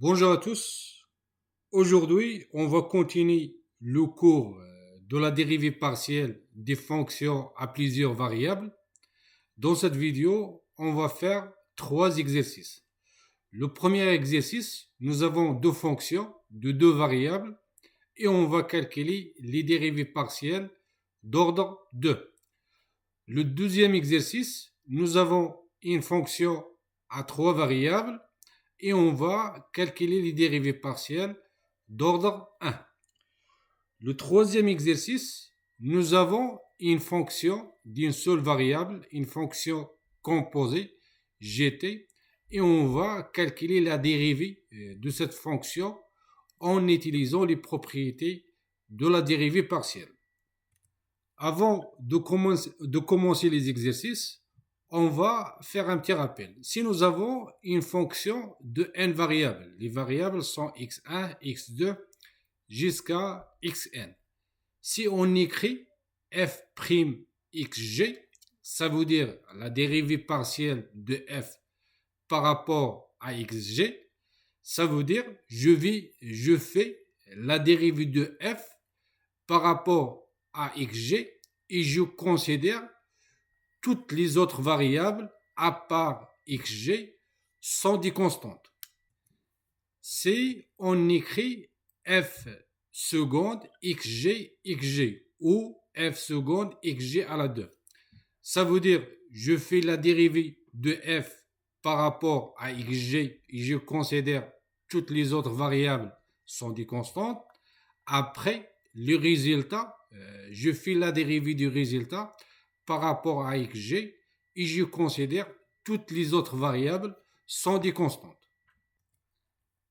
Bonjour à tous. Aujourd'hui, on va continuer le cours de la dérivée partielle des fonctions à plusieurs variables. Dans cette vidéo, on va faire trois exercices. Le premier exercice, nous avons deux fonctions de deux variables et on va calculer les dérivées partielles d'ordre 2. Le deuxième exercice, nous avons une fonction à trois variables et on va calculer les dérivées partielles d'ordre 1. Le troisième exercice, nous avons une fonction d'une seule variable, une fonction composée, gt, et on va calculer la dérivée de cette fonction en utilisant les propriétés de la dérivée partielle. Avant de commencer les exercices, on va faire un petit rappel. Si nous avons une fonction de n variables, les variables sont x1, x2 jusqu'à xn. Si on écrit f'(xg), ça veut dire la dérivée partielle de f par rapport à xg, ça veut dire je fais la dérivée de f par rapport à xg et je considère toutes les autres variables à part xg sont des constantes. Si on écrit f seconde xg ou f seconde xg à la 2, ça veut dire je fais la dérivée de f par rapport à xg et je considère toutes les autres variables sont des constantes. Après le résultat, je fais la dérivée du résultat par rapport à xg et je considère toutes les autres variables sont des constantes.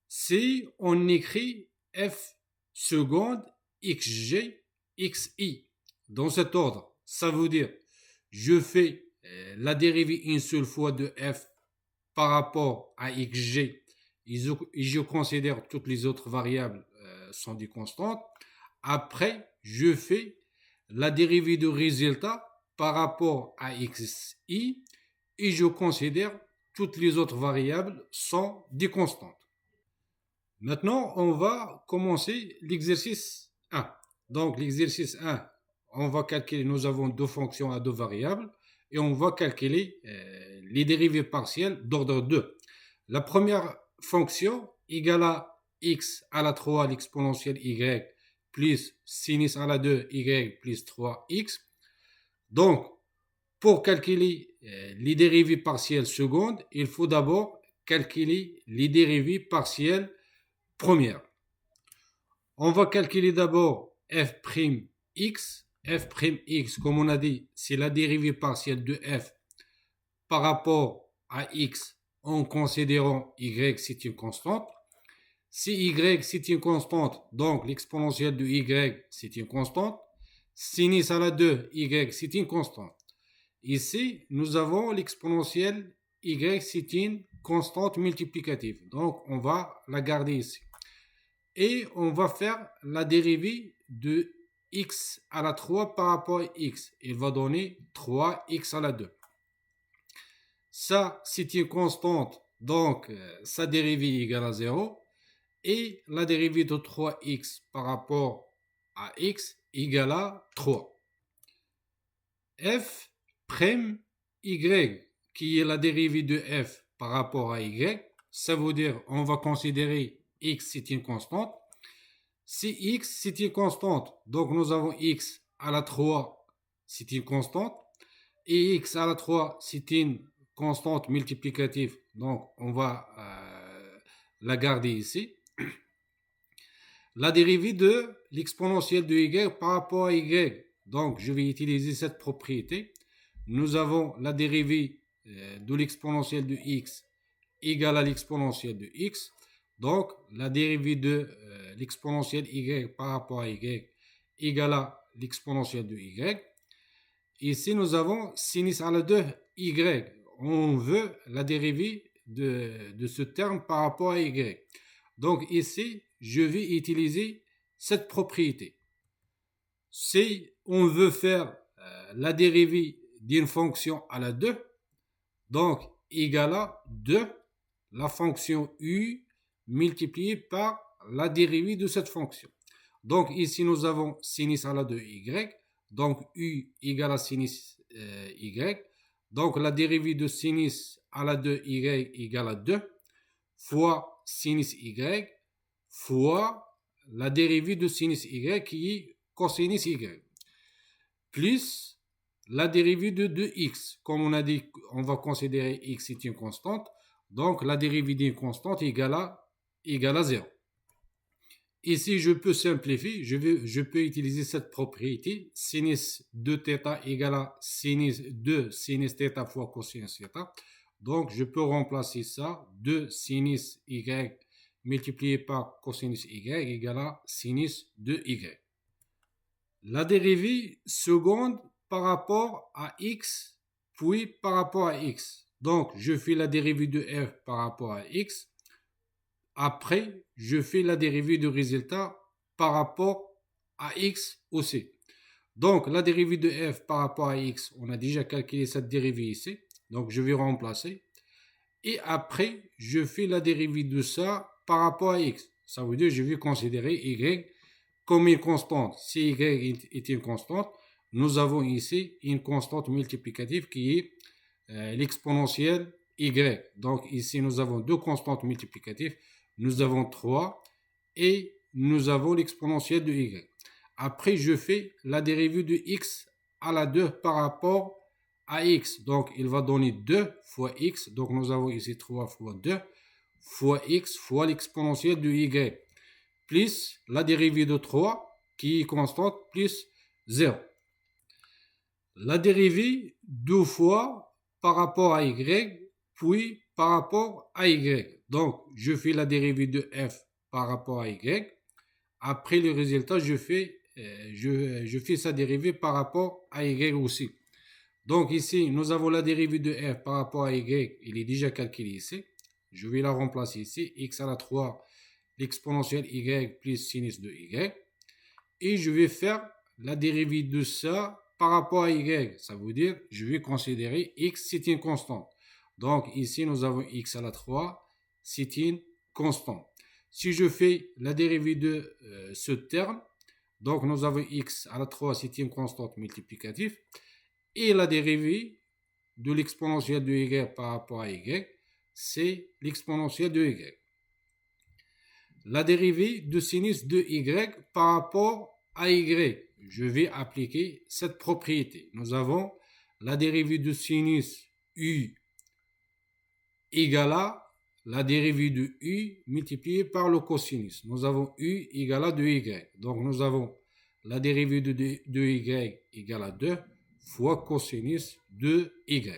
Si on écrit f seconde xg xi dans cet ordre, ça veut dire je fais la dérivée une seule fois de f par rapport à xg et je considère toutes les autres variables sont des constantes. Après, je fais la dérivée du résultat par rapport à xi et je considère toutes les autres variables sont des constantes. Maintenant, on va commencer l'exercice 1. Donc, l'exercice 1, on va calculer, nous avons deux fonctions à deux variables et on va calculer les dérivées partielles d'ordre 2. La première fonction égale à x à la 3 l'exponentielle y plus sinus à la 2 y plus 3x. Donc, pour calculer les dérivées partielles secondes, il faut d'abord calculer les dérivées partielles premières. On va calculer d'abord f'x. F'x, comme on a dit, c'est la dérivée partielle de f par rapport à x en considérant y c'est une constante. Si y c'est une constante, donc l'exponentielle de y c'est une constante. Sinus à la 2, y c'est une constante. Ici, nous avons l'exponentielle y c'est une constante multiplicative. Donc, on va la garder ici. Et on va faire la dérivée de x à la 3 par rapport à x. Il va donner 3x à la 2. Ça, c'est une constante, donc sa dérivée égale à 0. Et la dérivée de 3x par rapport à x égale à 3. f' y, qui est la dérivée de f par rapport à y, ça veut dire on va considérer x c'est une constante. Si x c'est une constante, donc nous avons x à la 3 c'est une constante et x à la 3 c'est une constante multiplicative, donc on va la garder ici. La dérivée de l'exponentielle de y par rapport à y, donc je vais utiliser cette propriété. Nous avons la dérivée de l'exponentielle de x égale à l'exponentielle de x. Donc, la dérivée de l'exponentielle y par rapport à y égale à l'exponentielle de y. Ici, nous avons sinus à la 2 y. On veut la dérivée de ce terme par rapport à y. Donc, ici, je vais utiliser cette propriété. Si on veut faire la dérivée d'une fonction à la 2, donc égale à 2, la fonction u multiplié par la dérivée de cette fonction. Donc ici, nous avons sinus à la de y. Donc u égale à sinus y. Donc la dérivée de sinus à la de y égale à 2 fois sinus y fois la dérivée de sinus y qui est cosinus y plus la dérivée de 2x. Comme on a dit, on va considérer x est une constante. Donc la dérivée d'une constante égale à 0. Ici, je peux simplifier, je peux utiliser cette propriété, sinus de θ égale à sinus de sinus θ fois cosinus θ. Donc, je peux remplacer ça, 2 sinus y multiplié par cosinus y égale à sinus de y. La dérivée seconde par rapport à x, puis par rapport à x. Donc, je fais la dérivée de f par rapport à x. Après, je fais la dérivée du résultat par rapport à x aussi. Donc, la dérivée de f par rapport à x, on a déjà calculé cette dérivée ici. Donc, je vais remplacer. Et après, je fais la dérivée de ça par rapport à x. Ça veut dire que je vais considérer y comme une constante. Si y est une constante, nous avons ici une constante multiplicative qui est l'exponentielle y. Donc, ici, nous avons deux constantes multiplicatives. Nous avons 3 et nous avons l'exponentielle de y. Après, je fais la dérivée de x à la 2 par rapport à x. Donc, il va donner 2 fois x. Donc, nous avons ici 3 fois 2 fois x fois l'exponentielle de y. Plus la dérivée de 3 qui est constante plus 0. La dérivée 2 fois par rapport à y, puis par rapport à y. Donc, je fais la dérivée de f par rapport à y. Après le résultat, je fais sa dérivée par rapport à y aussi. Donc ici, nous avons la dérivée de f par rapport à y. Il est déjà calculé ici. Je vais la remplacer ici. X à la 3, l'exponentielle y plus sinus de y. Et je vais faire la dérivée de ça par rapport à y. Ça veut dire, je vais considérer x, c'est une constante. Donc ici, nous avons x à la 3, c'est une constante. Si je fais la dérivée de ce terme, donc nous avons x à la 3, c'est une constante multiplicative. Et la dérivée de l'exponentielle de y par rapport à y, c'est l'exponentielle de y. La dérivée de sinus de y par rapport à y, je vais appliquer cette propriété. Nous avons la dérivée de sinus u égale à la dérivée de u multipliée par le cosinus. Nous avons u égale à 2y. Donc nous avons la dérivée de y égale à 2 fois cosinus de y.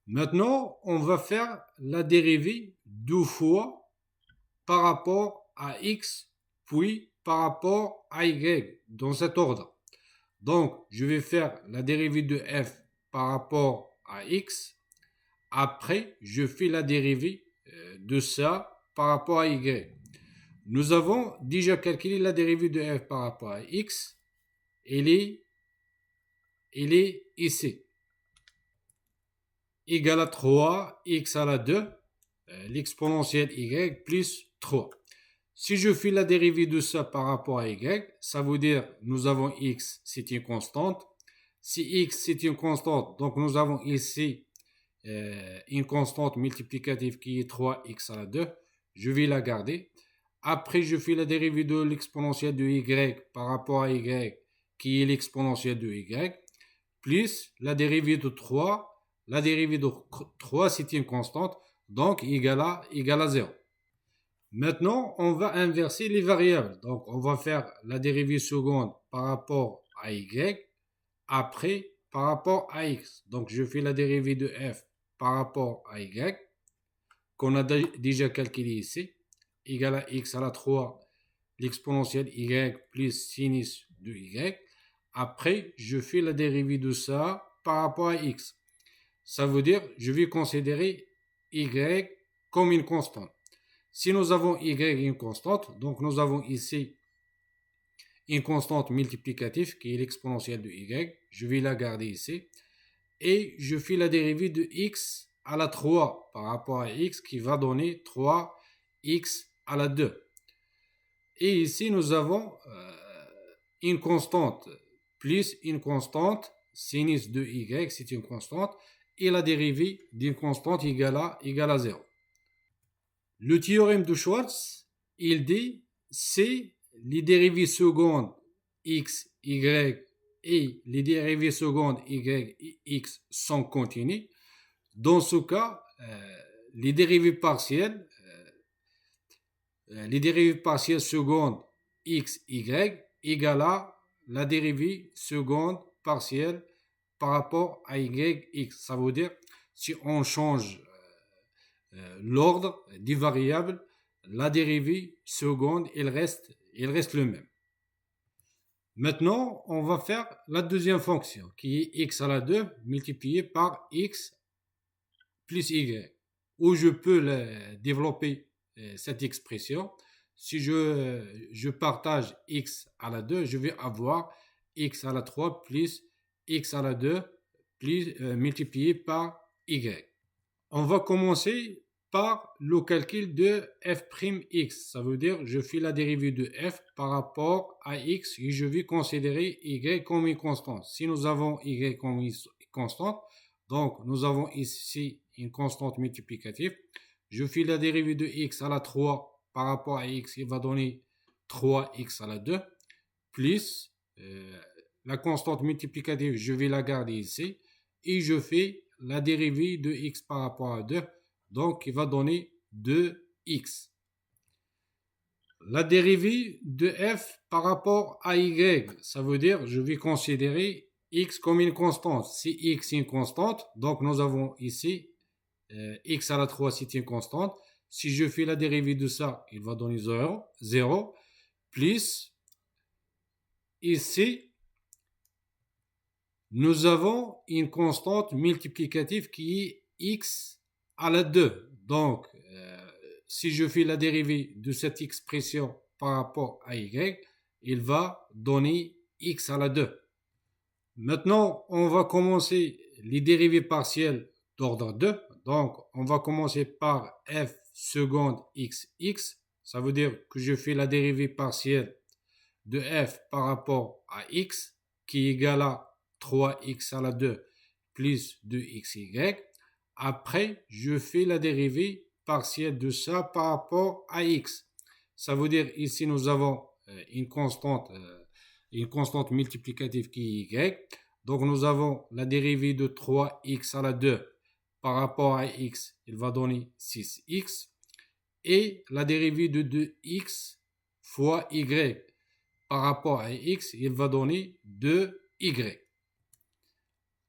Maintenant, on va faire la dérivée 2 fois par rapport à x, puis par rapport à y, dans cet ordre. Donc, je vais faire la dérivée de f par rapport à x. Après, je fais la dérivée de ça par rapport à y. Nous avons déjà calculé la dérivée de f par rapport à x. Elle est ici. Égale à 3, x à la 2, l'exponentielle y plus 3. Si je fais la dérivée de ça par rapport à y, ça veut dire nous avons x, c'est une constante. Si x, c'est une constante, donc nous avons ici une constante multiplicative qui est 3x à la 2. Je vais la garder. Après, je fais la dérivée de l'exponentielle de y par rapport à y, qui est l'exponentielle de y, plus la dérivée de 3. La dérivée de 3, c'est une constante, donc égale à 0. Maintenant, on va inverser les variables. Donc, on va faire la dérivée seconde par rapport à y, après par rapport à x. Donc, je fais la dérivée de f par rapport à y, qu'on a déjà calculé ici, égale à x à la 3, l'exponentielle y plus sinus de y. Après, je fais la dérivée de ça par rapport à x. Ça veut dire, je vais considérer y comme une constante. Si nous avons y une constante, donc nous avons ici une constante multiplicative qui est l'exponentielle de y. Je vais la garder ici. Et je fais la dérivée de x à la 3 par rapport à x qui va donner 3 x à la 2. Et ici, nous avons une constante plus une constante, sinus de y, c'est une constante, et la dérivée d'une constante égale à 0. Le théorème de Schwartz, il dit c'est les dérivées secondes x, y et les dérivées secondes y et x sont continues. Dans ce cas, les dérivées partielles secondes x, y égale à la dérivée seconde partielle par rapport à y, x. Ça veut dire, si on change l'ordre des variables, la dérivée seconde, il reste le même. Maintenant, on va faire la deuxième fonction, qui est x à la 2 multiplié par x plus y, où je peux développer cette expression. Si je partage x à la 2, je vais avoir x à la 3 plus x à la 2 plus, multiplié par y. On va commencer par le calcul de f'x. Ça veut dire je fais la dérivée de f par rapport à x et je vais considérer y comme une constante. Si nous avons y comme une constante, donc nous avons ici une constante multiplicative. Je fais la dérivée de x à la 3 par rapport à x, il va donner 3x à la 2, plus la constante multiplicative, je vais la garder ici, et je fais la dérivée de x par rapport à 2, donc il va donner 2x. La dérivée de f par rapport à y, ça veut dire je vais considérer x comme une constante. Si x est une constante, donc nous avons ici x à la 3, c'est une constante. Si je fais la dérivée de ça, il va donner 0, plus ici, nous avons une constante multiplicative qui est x à la 2. Donc, si je fais la dérivée de cette expression par rapport à y, il va donner x à la 2. Maintenant, on va commencer les dérivées partielles d'ordre 2. Donc, on va commencer par f seconde x. Ça veut dire que je fais la dérivée partielle de f par rapport à x qui est égal à 3x à la 2 plus 2xy. Après, je fais la dérivée partielle de ça par rapport à x. Ça veut dire ici, nous avons une constante multiplicative qui est y. Donc, nous avons la dérivée de 3x à la 2 par rapport à x, il va donner 6x. Et la dérivée de 2x fois y par rapport à x, il va donner 2y.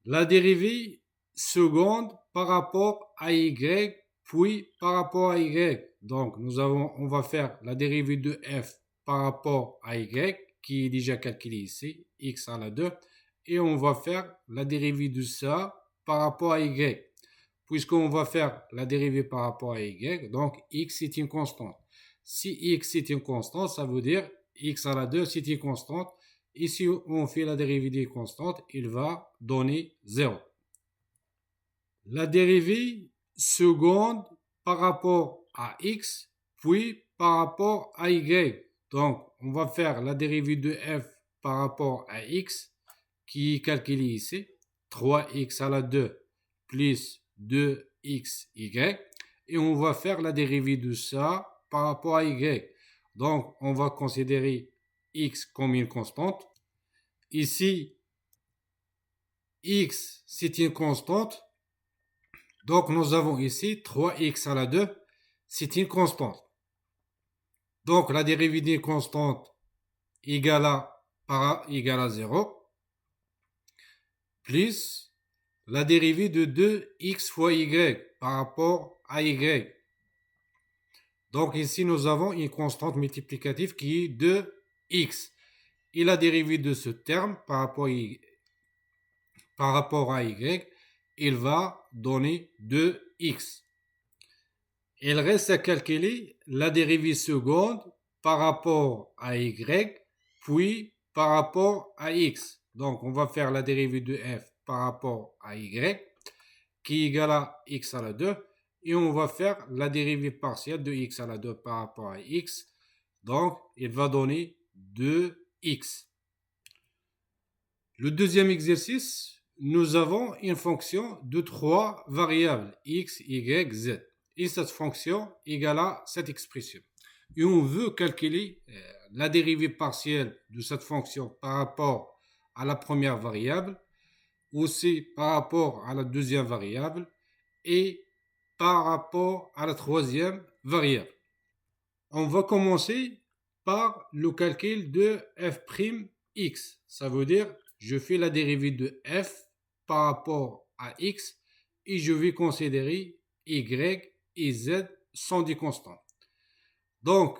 La dérivée seconde par rapport à y, puis par rapport à y. Donc, on va faire la dérivée de f par rapport à y, qui est déjà calculé ici, x à la 2. Et on va faire la dérivée de ça par rapport à y. Puisqu'on va faire la dérivée par rapport à y, donc x est une constante. Si x est une constante, ça veut dire x à la 2, c'est une constante. Et si on fait la dérivée des constantes, il va donner 0. La dérivée seconde par rapport à x, puis par rapport à y. Donc, on va faire la dérivée de f par rapport à x, qui est calculé ici. 3x à la 2 plus 2xy. Et on va faire la dérivée de ça par rapport à y. Donc, on va considérer x comme une constante. Ici, x, c'est une constante. Donc, nous avons ici 3x à la 2, c'est une constante. Donc, la dérivée d'une constante égale à 0, plus la dérivée de 2x fois y par rapport à y. Donc, ici, nous avons une constante multiplicative qui est 2x. Et la dérivée de ce terme par rapport à y, il va donner 2x. Il reste à calculer la dérivée seconde par rapport à y, puis par rapport à x. Donc, on va faire la dérivée de f par rapport à y, qui est égal à x à la 2. et on va faire la dérivée partielle de x à la 2 par rapport à x. Donc, il va donner 2x. Le deuxième exercice, nous avons une fonction de 3 variables, x, y, z. Et cette fonction égale à cette expression. Et on veut calculer la dérivée partielle de cette fonction par rapport à la première variable, aussi par rapport à la deuxième variable et par rapport à la troisième variable. On va commencer par le calcul de f'x. Ça veut dire je fais la dérivée de f par rapport à x et je vais considérer y et z sont des constantes. Donc,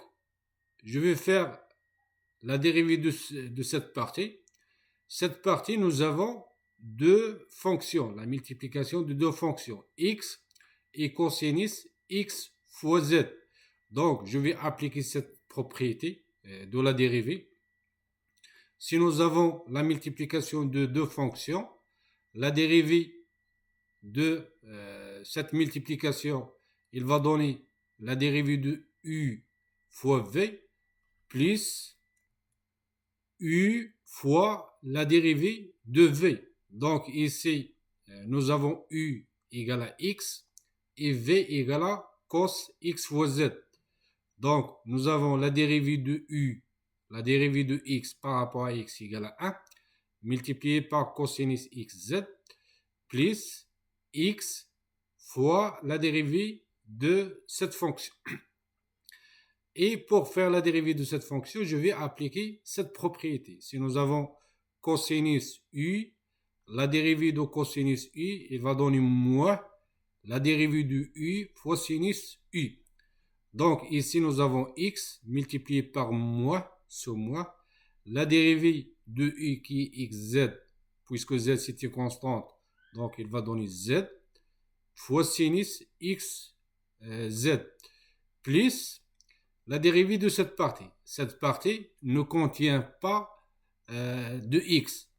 je vais faire la dérivée de cette partie. Cette partie, nous avons deux fonctions, la multiplication de deux fonctions, x et cosinus x fois z. Donc, je vais appliquer cette propriété de la dérivée. Si nous avons la multiplication de deux fonctions, la dérivée de cette multiplication, il va donner la dérivée de u fois v plus u fois la dérivée de v. Donc ici, nous avons u égale à x et v égale à cos x fois z. Donc, nous avons la dérivée de u, la dérivée de x par rapport à x égale à 1, multiplié par cosinus xz, plus x fois la dérivée de cette fonction. Et pour faire la dérivée de cette fonction, je vais appliquer cette propriété. Si nous avons cosinus u, la dérivée de cosinus u, il va donner moins la dérivée de u fois sinus u. Donc ici, nous avons x multiplié par moins, sur moins, la dérivée de u qui est xz, puisque z c'est une constante, donc il va donner z, fois sinus x z, plus la dérivée de cette partie. Cette partie ne contient pas de x.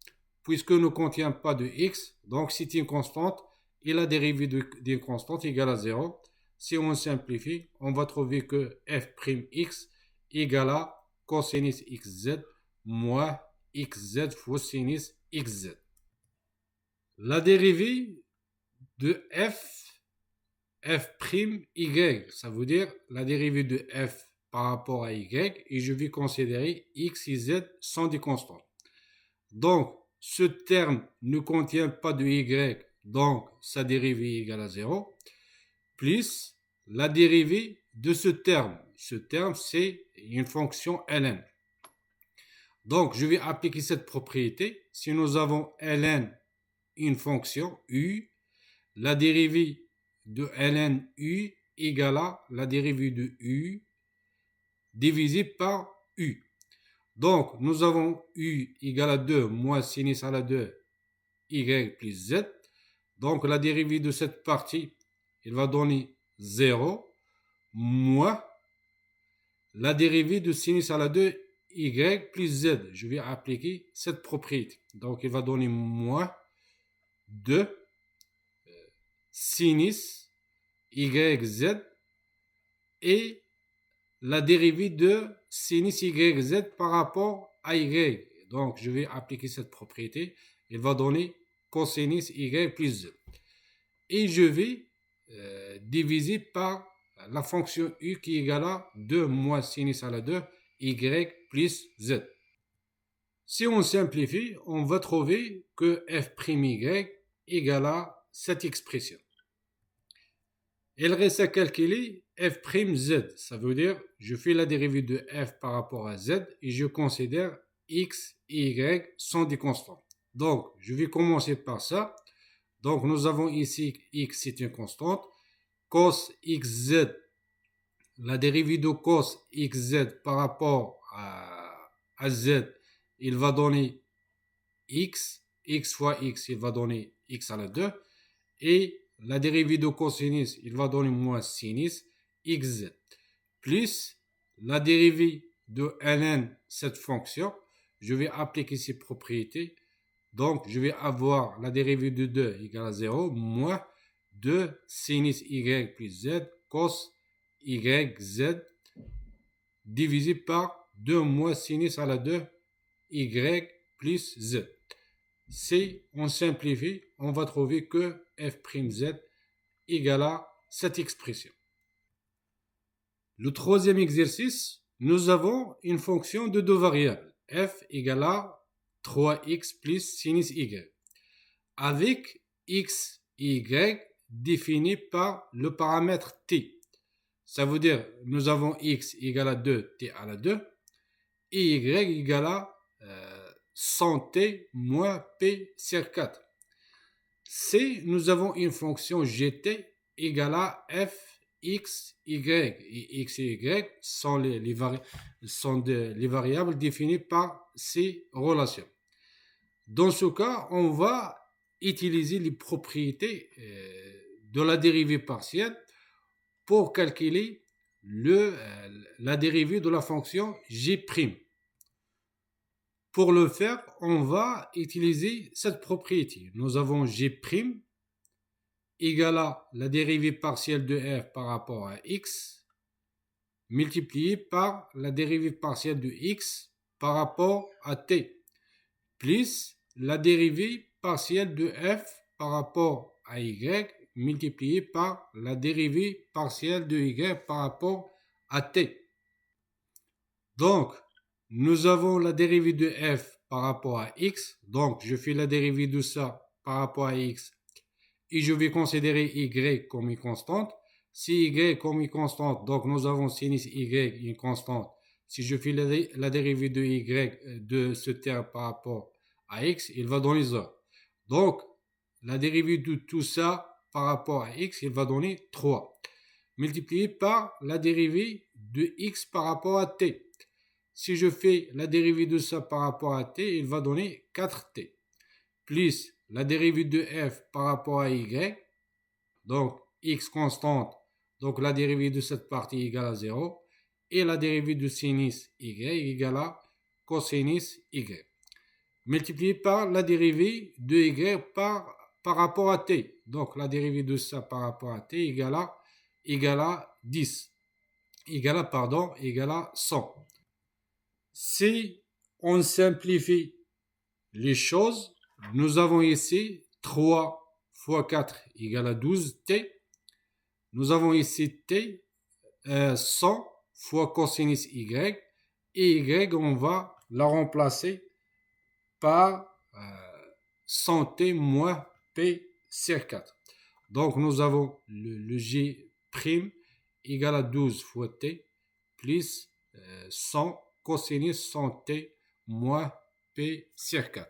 Puisque ne contient pas de x, donc c'est une constante, et la dérivée d'une constante égale à 0. Si on simplifie, on va trouver que f'x égale à cosinus xz moins xz fois sinus xz. La dérivée de f'y, ça veut dire la dérivée de f par rapport à y, et je vais considérer x et z sont des constantes. Donc, ce terme ne contient pas de y, donc sa dérivée est égale à 0, plus la dérivée de ce terme. Ce terme, c'est une fonction ln. Donc, je vais appliquer cette propriété. Si nous avons ln, une fonction u, la dérivée de ln u égale à la dérivée de u divisé par u. Donc, nous avons u égale à 2 moins sinus à la 2 y plus z. Donc, la dérivée de cette partie, il va donner 0 moins la dérivée de sinus à la 2 y plus z. Je vais appliquer cette propriété. Donc, il va donner moins 2 sinus yz et la dérivée de sinus yz par rapport à y. Donc, je vais appliquer cette propriété. Il va donner cosinus y plus z. Et je vais diviser par la fonction u qui est égale à 2 moins sinus à la 2 y plus z. Si on simplifie, on va trouver que f'y égale à cette expression. Il reste à calculer f'z. Ça veut dire, je fais la dérivée de f par rapport à z et je considère x et y sont des constantes. Donc, je vais commencer par ça. Donc, nous avons ici x, c'est une constante. Cos xz, la dérivée de cos xz par rapport à z, il va donner x. X fois x, il va donner x à la 2. Et la dérivée de cosinus, il va donner moins sinus xz. Plus la dérivée de ln, cette fonction, je vais appliquer ces propriétés. Donc, je vais avoir la dérivée de 2 égale à 0, moins de sinus y plus z cos y z divisé par 2 moins sinus à la 2 y plus z. Si on simplifie, on va trouver que f'z égale à cette expression. Le troisième exercice, nous avons une fonction de deux variables, f égale à 3x plus sinus y, avec x et y définis par le paramètre t. Ça veut dire, nous avons x égale à 2, t à la 2, et y égale à 100t moins p sur 4. Si nous avons une fonction gt égale à f, x, y, et x et y sont les variables définies par ces relations. Dans ce cas, on va utiliser les propriétés de la dérivée partielle pour calculer la dérivée de la fonction g'. Pour le faire, on va utiliser cette propriété. Nous avons g' égale à la dérivée partielle de f par rapport à x multiplié par la dérivée partielle de x par rapport à t plus la dérivée partielle de f par rapport à y multiplié par la dérivée partielle de y par rapport à t. Donc, nous avons la dérivée de f par rapport à x. Donc, je fais la dérivée de ça par rapport à x et je vais considérer y comme une constante. Si y comme une constante, donc nous avons sinus y une constante. Si je fais la dérivée de y de ce terme par rapport à x, il va donner 0. Donc, la dérivée de tout ça par rapport à x, il va donner 3. Multiplié par la dérivée de x par rapport à t. Si je fais la dérivée de ça par rapport à t, il va donner 4t. Plus la dérivée de f par rapport à y, donc x constante, donc la dérivée de cette partie égale à 0, et la dérivée de sinus y égale à cosinus y, multiplié par la dérivée de y par rapport à t, donc la dérivée de ça par rapport à t égale à 10, égale à 100. Si on simplifie les choses, nous avons ici 3 fois 4 égale à 12t. Nous avons ici t 100 fois cosinus y. Et y, on va la remplacer par 100t moins p sur 4. Donc, nous avons le g' égale à 12 fois t plus 100 cosinus 100t moins p sur 4.